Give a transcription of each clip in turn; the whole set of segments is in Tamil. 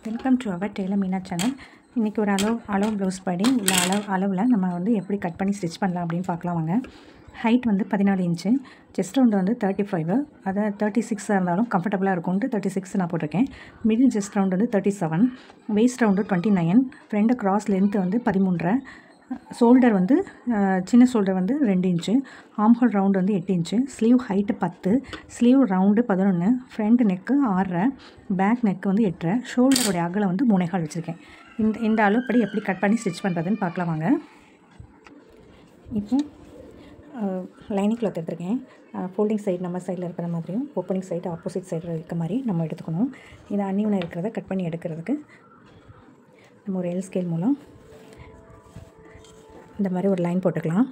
Welcome to our tailor Meena channel. இன்றைக்கி ஒரு அளவு ப்ளவுஸ் படி உள்ள அளவில் நம்ம வந்து எப்படி கட் பண்ணி ஸ்டிச் பண்ணலாம் அப்படின்னு பார்க்கலாம் வாங்க. ஹைட் வந்து 14 இன்ச்சு, செஸ்ட் ரவுண்டு வந்து 35, அதை 36 இருந்தாலும் கம்ஃபர்டபுளாக இருக்கும்ட்டு 36 நான் போட்டிருக்கேன். மிடில் செஸ்ட் ரவுண்டு வந்து 37, waist round 29, front cross length வந்து 13.5, ஷோல்டர் வந்து சின்ன ஷோல்டர் வந்து 2 இன்ச்சு, ஆம்ஹோல் ரவுண்டு வந்து 8 inch, sleeve height 10, sleeve round 11, front neck 6.5, back neck வந்து 8.5, ஷோல்டருடைய அகலம் வந்து 3.25 வச்சுருக்கேன். இந்த அளவுப்படி எப்படி கட் பண்ணி ஸ்டிச் பண்ணுறதுன்னு பார்க்கலாம் வாங்க. இப்போ லைனிங் கிளாத் எடுத்துருக்கேன். ஃபோல்டிங் சைடு நம்ம சைடில் இருக்கிற மாதிரியும் ஓப்பனிங் சைடு ஆப்போசிட் சைடில் இருக்க மாதிரி நம்ம எடுத்துக்கணும். இதை அன்னியூனாக இருக்கிறத கட் பண்ணி எடுக்கிறதுக்கு நம்ம ஒரு எல் ஸ்கேல் மூலம் இந்த மாதிரி ஒரு லைன் போட்டுக்கலாம்.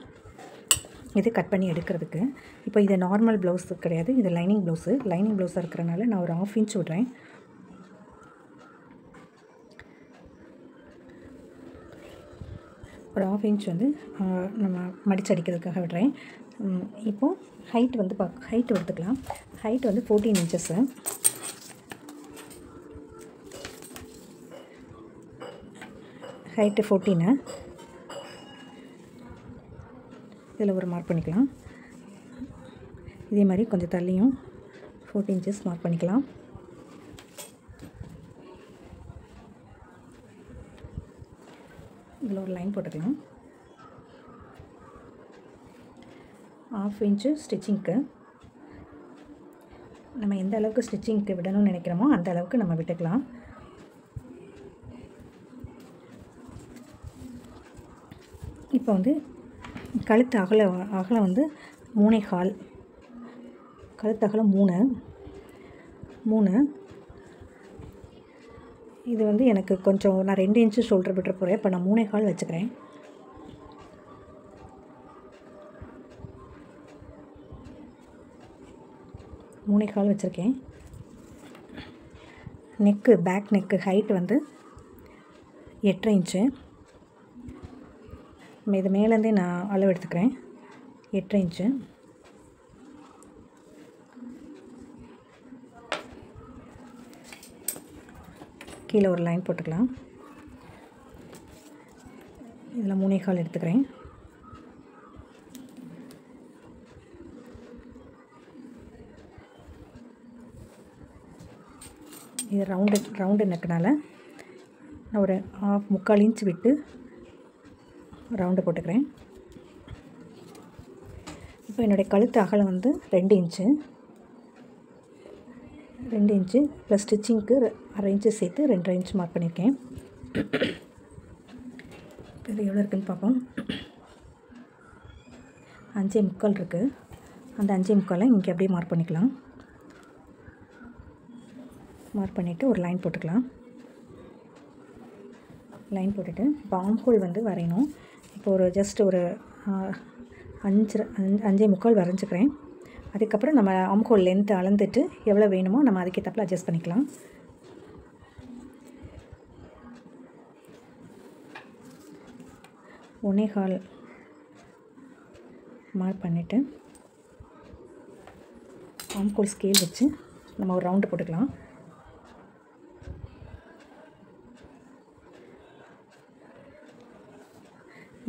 இது கட் பண்ணி எடுக்கிறதுக்கு. இப்போ இது நார்மல் ப்ளவுஸு கிடையாது, இது லைனிங் ப்ளவுஸு. லைனிங் ப்ளவுஸாக இருக்கிறனால நான் ஒரு 1/2 இன்ச் விட்றேன். ஒரு 1/2 இன்ச் வந்து நம்ம மடிச்சு அடிக்கிறதுக்காக விடுறேன். இப்போது ஹைட் வந்து ஹைட் எடுத்துக்கலாம். ஹைட் வந்து 14 இன்ச்சஸ்ஸு. ஹைட்டு 14. இதில் ஒரு மார்க் பண்ணிக்கலாம். இதே மாதிரி கொஞ்சம் தள்ளியும் 14 இன்ச்சஸ் மார்க் பண்ணிக்கலாம். இதில் ஒரு லைன் போட்டுக்கலாம். 1/2 இன்ச்சு ஸ்டிச்சிங்க்கு. நம்ம எந்த அளவுக்கு ஸ்டிச்சிங்க்கு விடணும்னு நினைக்கிறோமோ அந்த அளவுக்கு நம்ம விட்டுக்கலாம். இப்போ வந்து கழுத்து அகலம் வந்து 3.25, கழுத்து அகலம் 3. இது வந்து எனக்கு கொஞ்சம் நான் 2 இன்ச்சு ஷோல்டர் விட்டுற போகிறேன். இப்போ நான் 3.25 வச்சுக்கிறேன். வச்சுருக்கேன். நெக்கு பேக் நெக்கு ஹைட் வந்து 8.5 இன்ச்சு. இது மேலேருந்தே நான் அளவு எடுத்துக்கிறேன். 8.5 இன்ச்சு. கீழே ஒரு லைன் போட்டுக்கலாம். இதில் 3.25 எடுத்துக்கிறேன். இது ரவுண்டு நெக்குனால நான் ஒரு 3/4 இன்ச் விட்டு ரவுண்டு போட்டுக்கிறேன். இப்போ என்னுடைய கழுத்து அகலம் வந்து 2 இன்ச்சு. 2 இன்ச்சு ப்ளஸ் ஸ்டிச்சிங்க்கு 1/2 இன்ச்சு சேர்த்து 2.5 இன்ச் மார்க் பண்ணியிருக்கேன். இது எவ்வளோ இருக்குதுன்னு பார்ப்போம். 5.25 இருக்குது. அந்த 5.25 இங்கே அப்படியே மார்க் பண்ணிக்கலாம். மார்க் பண்ணிவிட்டு ஒரு லைன் போட்டுக்கலாம். லைன் போட்டுட்டு இப்போ ஆம்ஹோல் வந்து வரையணும். இப்போ ஒரு ஜஸ்ட் ஒரு 5.25 வரைஞ்சிக்கிறேன். அதுக்கப்புறம் நம்ம ஆம்ஹோல் லென்த்து அளந்துட்டு எவ்வளோ வேணுமோ நம்ம அதுக்கேற்றப்பல அட்ஜஸ்ட் பண்ணிக்கலாம். ஒன்னேகால் மார்க் பண்ணிவிட்டு ஆம்ஹோல் ஸ்கேல் வச்சு நம்ம ஒரு ரவுண்டு போட்டுக்கலாம்.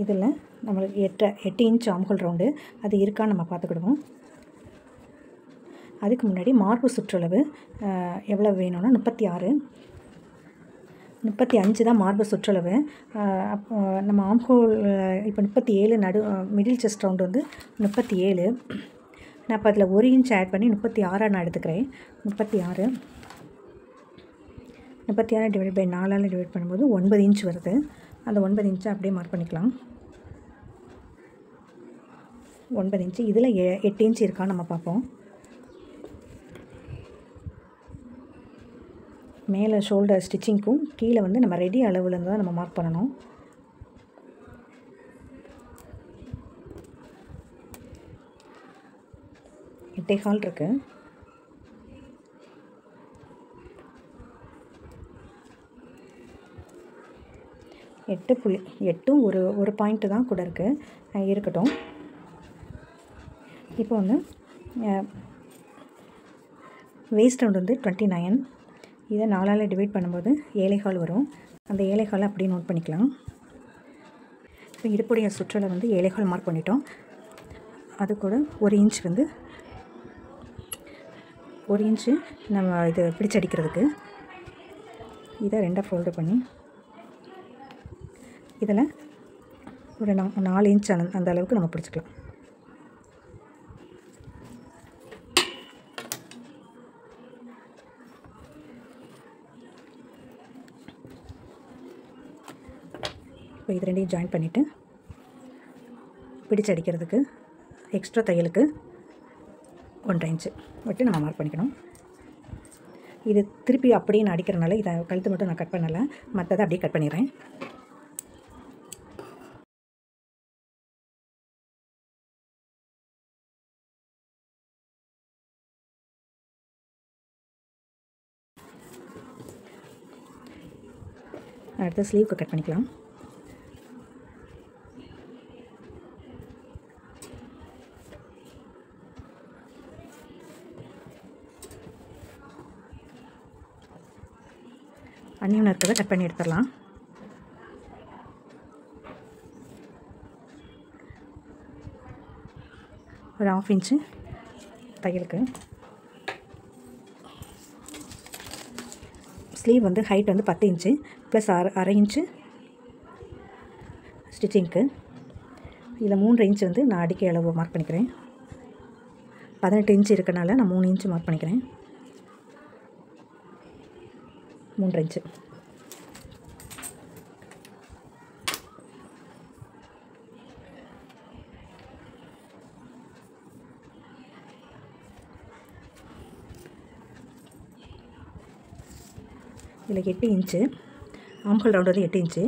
இதில் நம்மளுக்கு 8 இன்ச் ஆம்ஹோல் ரவுண்டு அது இருக்கான்னு நம்ம பார்த்துக்கிடுவோம். அதுக்கு முன்னாடி மார்பு சுற்றளவு எவ்வளோ வேணும்னா 35 தான் மார்பு சுற்றளவு. அப்போ நம்ம ஆம்ஹோல் இப்போ 37 மிடில் செஸ்ட் ரவுண்டு வந்து 37. நான் இப்போ அதில் 1 இன்ச் ஆட் பண்ணி 36 நான் எடுத்துக்கிறேன். 36 டிவைட் பை 4ஆல் டிவைட் பண்ணும்போது 9 இன்ச் வருது. அந்த 9 இன்ச்சை அப்படியே மார்க் பண்ணிக்கலாம். 9 இன்ச்சு. இதில் 8 இன்ச் இருக்கான்னு நம்ம பார்ப்போம். மேலே ஷோல்டர் ஸ்டிச்சிங்க்கும் கீழே வந்து நம்ம ரெடி அளவுலேருந்து தான் நம்ம மார்க் பண்ணணும். எட்டே கால் இருக்குது. எட்டும் ஒரு பாயிண்ட்டு தான் கூட இருக்குது, இருக்கட்டும். இப்போ வந்து வேஸ்ட் ரவுண்ட் வந்து 29, இதை 4ஆல் டிவைட் பண்ணும்போது 7.25 வரும். அந்த 7.25 அப்படியே நோட் பண்ணிக்கலாம். இப்போ இடுப்புடைய சுற்றளவு வந்து 7.25 மார்க் பண்ணிட்டோம். அது கூட 1 இன்ச் வந்து 1 இன்ச்சு நம்ம இது பிடிச்சடிக்கிறதுக்கு இதை 2ஆக ஃபோல்டு பண்ணி இதில் ஒரு 4 இன்ச் அந்த அளவுக்கு நம்ம பிடிச்சிக்கலாம். இப்போ இது ரெண்டையும் ஜாயின் பண்ணிவிட்டு பிடிச்சு அடிக்கிறதுக்கு எக்ஸ்ட்ரா தையலுக்கு 1.5 இன்ச்சு விட்டு நம்ம மார்க் பண்ணிக்கணும். இது திருப்பி அப்படியே நான் அடிக்கிறனால இதை கழுத்து மட்டும் நான் கட் பண்ணலை, மற்றதை அப்படியே கட் பண்ணிடுறேன். அடுத்து ஸ்லீவுக்கு கட் பண்ணிக்கலாம். அன்னியன் இருக்கிறத கட் பண்ணி எடுத்துடலாம். ஒரு 1/2 இன்ச்சு தையலுக்கு. ஸ்லீவ் வந்து ஹைட் வந்து 10 இன்ச்சு ப்ளஸ் 1/2 இன்ச்சு ஸ்டிச்சிங்க்கு. இதில் 3 இன்ச்சு வந்து நான் அடிக்க அளவு மார்க் பண்ணிக்கிறேன். 18 இன்ச்சு இருக்கனால நான் 3 இன்ச்சு மார்க் பண்ணிக்கிறேன். 3 இன்ச்சு. இதில் 8 இன்ச்சு ஆம்ஹோல் ரவுண்ட் வந்து 8 இன்ச்சு.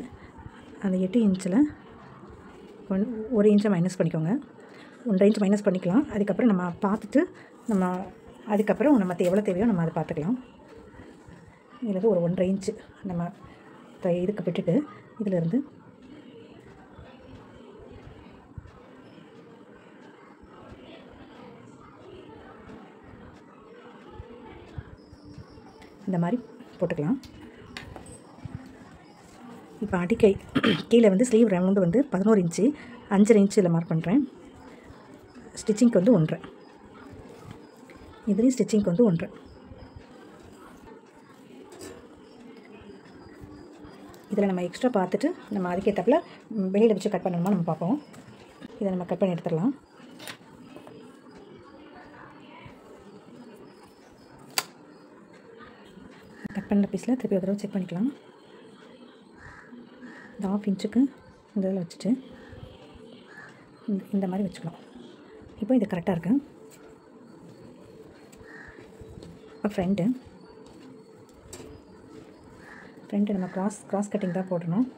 அந்த 8 இன்ச்சில் 1 இன்ச்சை மைனஸ் பண்ணிக்கோங்க. 1.5 இன்ச் மைனஸ் பண்ணிக்கலாம். அதுக்கப்புறம் நம்ம பார்த்துட்டு அதுக்கப்புறம் நமக்கு எவ்வளோ தேவையோ நம்ம அதை பார்த்துக்கலாம். இதில் ஒரு 1.5 இன்ச்சு நம்ம இதுக்கு விட்டுட்டு இதிலிருந்து இந்த மாதிரி போட்டுக்கலாம். இப்போ அடிக்கை கீழே வந்து ஸ்லீவ் ரவுண்டு வந்து 11 இன்ச்சு 5.5 இன்ச்சில் மார்க் பண்ணுறேன். ஸ்டிச்சிங்க்கு வந்து 1.5. இதுலேயும் ஸ்டிச்சிங்க்கு வந்து 1.5. இதில் நம்ம எக்ஸ்ட்ரா பார்த்துட்டு நம்ம அதுக்கேற்றப்பில் வெளியில் வச்சு கட் பண்ணணுமா நம்ம பார்ப்போம். இதை நம்ம கட் பண்ணி எடுத்துடலாம். கட் பண்ண பீஸில் திருப்பி ஒரு தடவை செக் பண்ணிக்கலாம். இந்த 1/2 இன்ச்சுக்கு இந்த இதில் வச்சுட்டு இந்த மாதிரி வச்சுக்கலாம். இப்போ இது கரெக்டாக இருக்குது. இப்போ ஃப்ரண்ட்டு நம்ம கிராஸ் கட்டிங் தான் போடணும்.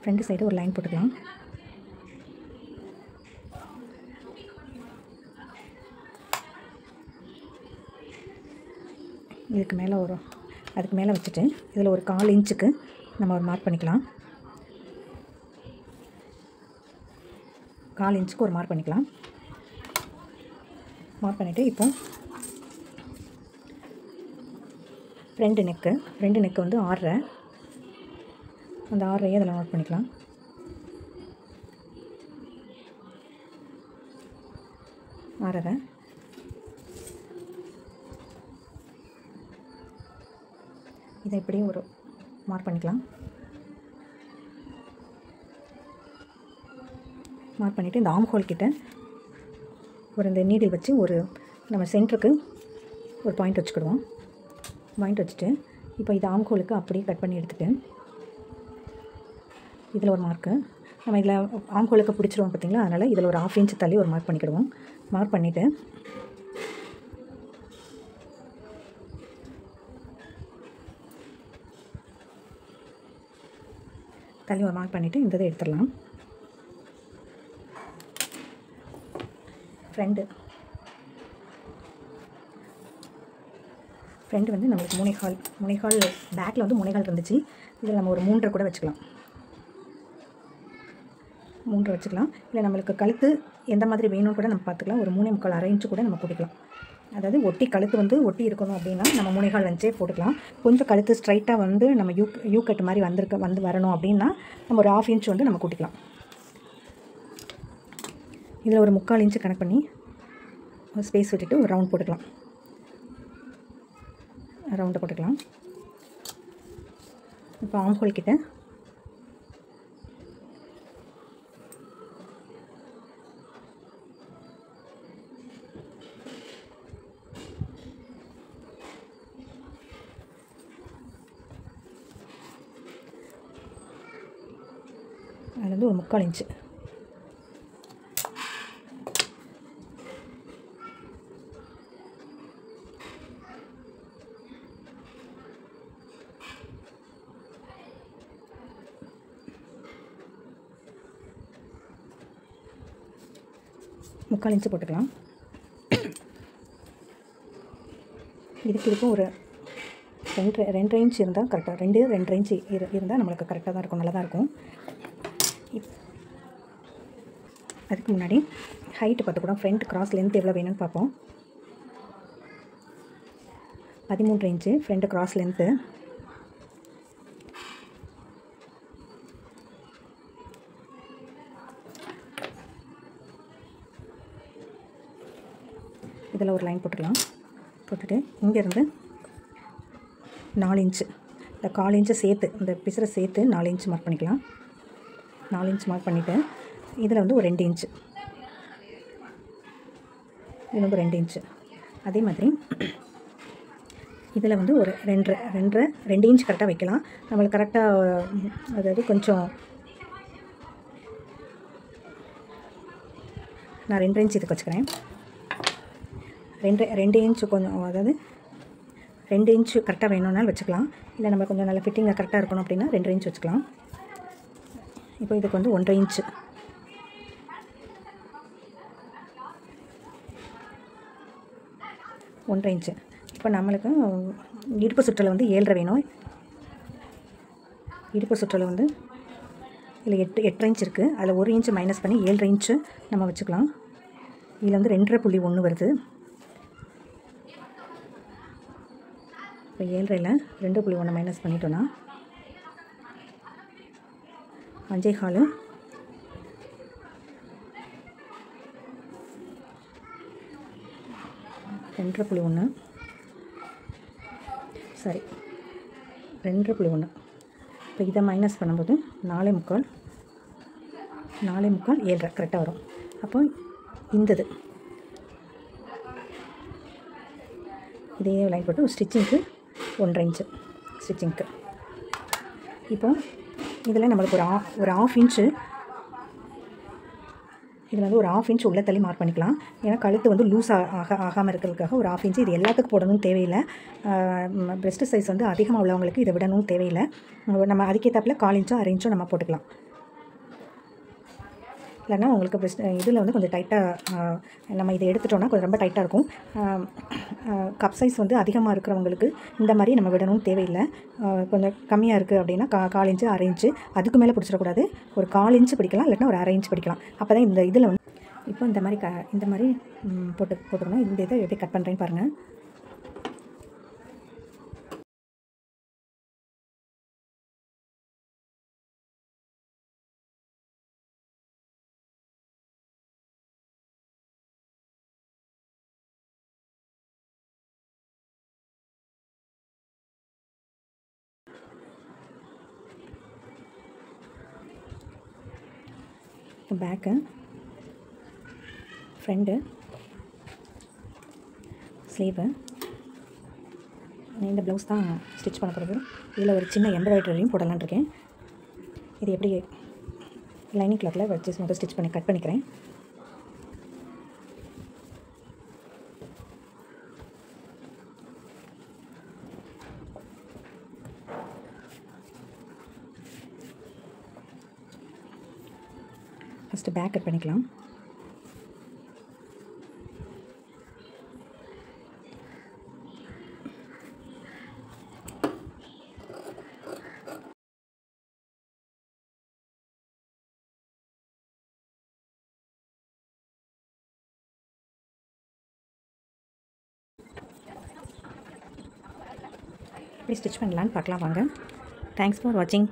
ஃப்ரண்ட் சைடு ஒரு லைன் போட்டுக்கலாம். அதுக்கு மேலே வச்சுட்டு இதில் ஒரு 1/4 இன்ச்சுக்கு நம்ம ஒரு மார்க் பண்ணிக்கலாம். 1/4 இன்ச்சுக்கு ஒரு மார்க் பண்ணிக்கலாம். மார்க் பண்ணிவிட்டு இப்போ ஃப்ரண்ட் நெக்கு வந்து 6.5. அந்த 6.5 அதில் நோட் பண்ணிக்கலாம். இதை இப்படியே ஒரு மார்க் பண்ணிக்கலாம். மார்க் பண்ணிவிட்டு இந்த ஆம் ஹோல் கிட்ட இந்த நீடில் வச்சு நம்ம சென்டருக்கு ஒரு பாயிண்ட் வச்சுக்கிடுவோம். பாயிண்ட் வச்சுட்டு இப்போ இது ஆம் ஹோலுக்கு அப்படியே கட் பண்ணி எடுத்துகிட்டு இதில் ஒரு மார்க்கு நம்ம இதில் ஆம் ஹோலுக்கு பிடிச்சிருவோம் பார்த்திங்களா, அதனால் இதில் ஒரு 1/2 இன்ச்சு தள்ளி ஒரு மார்க் பண்ணிக்கிடுவோம். மார்க் பண்ணிவிட்டு இந்த இதை எடுத்துடலாம். ஃப்ரண்ட் வந்து நம்மளுக்கு முனைகால் பேக்கில் வந்து முனைகால் இருந்துச்சு. இதில் நம்ம ஒரு 3 கூட வச்சுக்கலாம். 3 வச்சுக்கலாம். இல்லை நம்மளுக்கு கழுத்து எந்த மாதிரி வேணும்னு கூட நம்ம பார்த்துக்கலாம். ஒரு 3.25 அரை இன்ச்சு கூட நம்ம கூட்டிக்கலாம். அதாவது ஒட்டி கழுத்து வந்து ஒட்டி இருக்கணும் அப்படின்னா நம்ம முனைகால் வச்சே போட்டுக்கலாம். கொஞ்சம் கழுத்து ஸ்ட்ரைட்டாக வந்து நம்ம யூ கட் மாதிரி வந்து வரணும் அப்படின்னா நம்ம ஒரு 1/2 இன்ச் வந்து நம்ம கூட்டிக்கலாம். இதில் ஒரு 3/4 இன்ச்சு கனெக்ட் பண்ணி ஒரு ஸ்பேஸ் விட்டுட்டு ஒரு ரவுண்ட் போட்டுக்கலாம். ரவுண்டை போட்டுக்கலாம். இப்போ ஆம் ஹோல் கிட்ட அது வந்து ஒரு 3/4 இன்ச்சு போட்டுக்கலாம். இதுக்கும் ஒரு 2 இன்ச் இருந்தால் கரெக்டாக 2 இன்ச் இருந்தால் நம்மளுக்கு கரெக்டாக தான் இருக்கும், நல்லா தான் இருக்கும். அதுக்கு முன்னாடி ஹைட்டு பார்த்துக்கூட ஃப்ரண்ட் கிராஸ் லென்த் எவ்வளோ வேணும்னு பார்ப்போம். 13 இன்ச்சு ஃப்ரண்ட் கிராஸ் லென்த்து. இதில் ஒரு லைன் போட்டுக்கலாம். போட்டுட்டு இங்கேருந்து 4 இன்ச்சு இந்த 1/4 இன்ச்சு சேர்த்து இந்த பிசரை சேர்த்து 4 இன்ச்சு மார்க் பண்ணிக்கலாம். 4 இன்ச் மார்க் பண்ணிவிட்டு இதில் வந்து ஒரு 2 இன்ச்சு, இது வந்து 2 இன்ச்சு. அதே மாதிரி இதில் வந்து ஒரு 2 இன்ச் கரெக்டாக வைக்கலாம். நம்மளுக்கு கரெக்டாக அதாவது கொஞ்சம் நான் 2 இன்ச் இதுக்கு வச்சுக்கிறேன். 2 இன்ச்சு கொஞ்சம் அதாவது 2 இன்ச்சு கரெக்டாக வேணும்னாலும் வச்சுக்கலாம். இல்லை நம்ம கொஞ்சம் நல்ல ஃபிட்டிங்கில் கரெக்டாக இருக்கணும் அப்படின்னா 2 இன்ச் வச்சுக்கலாம். இப்போ இதுக்கு வந்து 1.5 இன்ச்சு. இப்போ நம்மளுக்கு இடுப்பு சுற்றலை வந்து 7.5 வேணும். இடுப்பு சுற்றலை வந்து இதில் 8 இன்ச் இருக்குது. அதில் 1 இன்ச்சு மைனஸ் பண்ணி 7.5 இன்ச்சு நம்ம வச்சுக்கலாம். இதில் வந்து 2.5 வருது. இப்போ 7.5ல் 2.1 மைனஸ் பண்ணிட்டோன்னா 5.25 2.1 சரி 2.1. இப்போ இதை மைனஸ் பண்ணும்போது 4.25 7.5 கரெக்டாக வரும். அப்போ இந்தது இதே லைன் போட்டு ஸ்டிச்சிங்க்கு 1.5 இன்ச்சு ஸ்டிச்சிங்க்கு. இப்போ இதில் நம்மளுக்கு ஒரு 1/2 இன்ச்சு இதில் வந்து ஒரு 1/2 இன்ச் உள்ள தள்ளி மார்க் பண்ணிக்கலாம். ஏன்னா கழுத்து வந்து லூஸ் ஆகாமல் இருக்கிறதுக்காக ஒரு 1/2 இன்ச்சு. இது எல்லாத்துக்கும் போடணும்னு தேவையில்லை. பிரெஸ்ட் சைஸ் வந்து அதிகமாக உள்ளவங்களுக்கு இதை விடணும் தேவையில்லை. நம்ம அதுக்கேற்றாப்பில் 1/4 இன்ச்சோ 1/2 இன்ச்சோ நம்ம போட்டுக்கலாம். இல்லைன்னா உங்களுக்கு பெஸ்ட் இதில் வந்து கொஞ்சம் டைட்டாக நம்ம இதை எடுத்துட்டோன்னா கொஞ்சம் ரொம்ப டைட்டாக இருக்கும். கப் சைஸ் வந்து அதிகமாக இருக்கிறவங்களுக்கு இந்த மாதிரி நம்ம விடணும்னு தேவையில்லை. கொஞ்சம் கம்மியாக இருக்குது அப்படின்னா 1/4 இன்ச்சு 1/2 இன்ச்சு அதுக்கு மேலே பிடிச்சிடக்கூடாது. ஒரு 1/4 இன்ச்சு பிடிக்கலாம், இல்லைன்னா ஒரு 1/2 இன்ச் பிடிக்கலாம். அப்போ தான் இந்த இதில் வந்து இப்போ இந்த மாதிரி போட்டுக்கணும். இந்த இதை எப்படி கட் பண்ணுறேன்னு பாருங்கள். பேக்கு ஃப்ரண்ட்டு ஸ்லீவு இந்த ப்ளவுஸ் தான் ஸ்டிச் பண்ண போகிறது. இதில் ஒரு சின்ன எம்ப்ராய்டரியும் போடலான்னு இருக்கேன். இது எப்படி லைனிங் கிளாத்தில் வச்சு மட்டும் ஸ்டிச் பண்ணி கட் பண்ணிக்கிறேன். ஃபஸ்ட்டு பேக் கட் பண்ணிக்கலாம். எப்படி ஸ்டிச் பண்ணலான்னு பார்க்கலாம் வாங்க. தேங்க்ஸ் ஃபார் வாட்சிங்.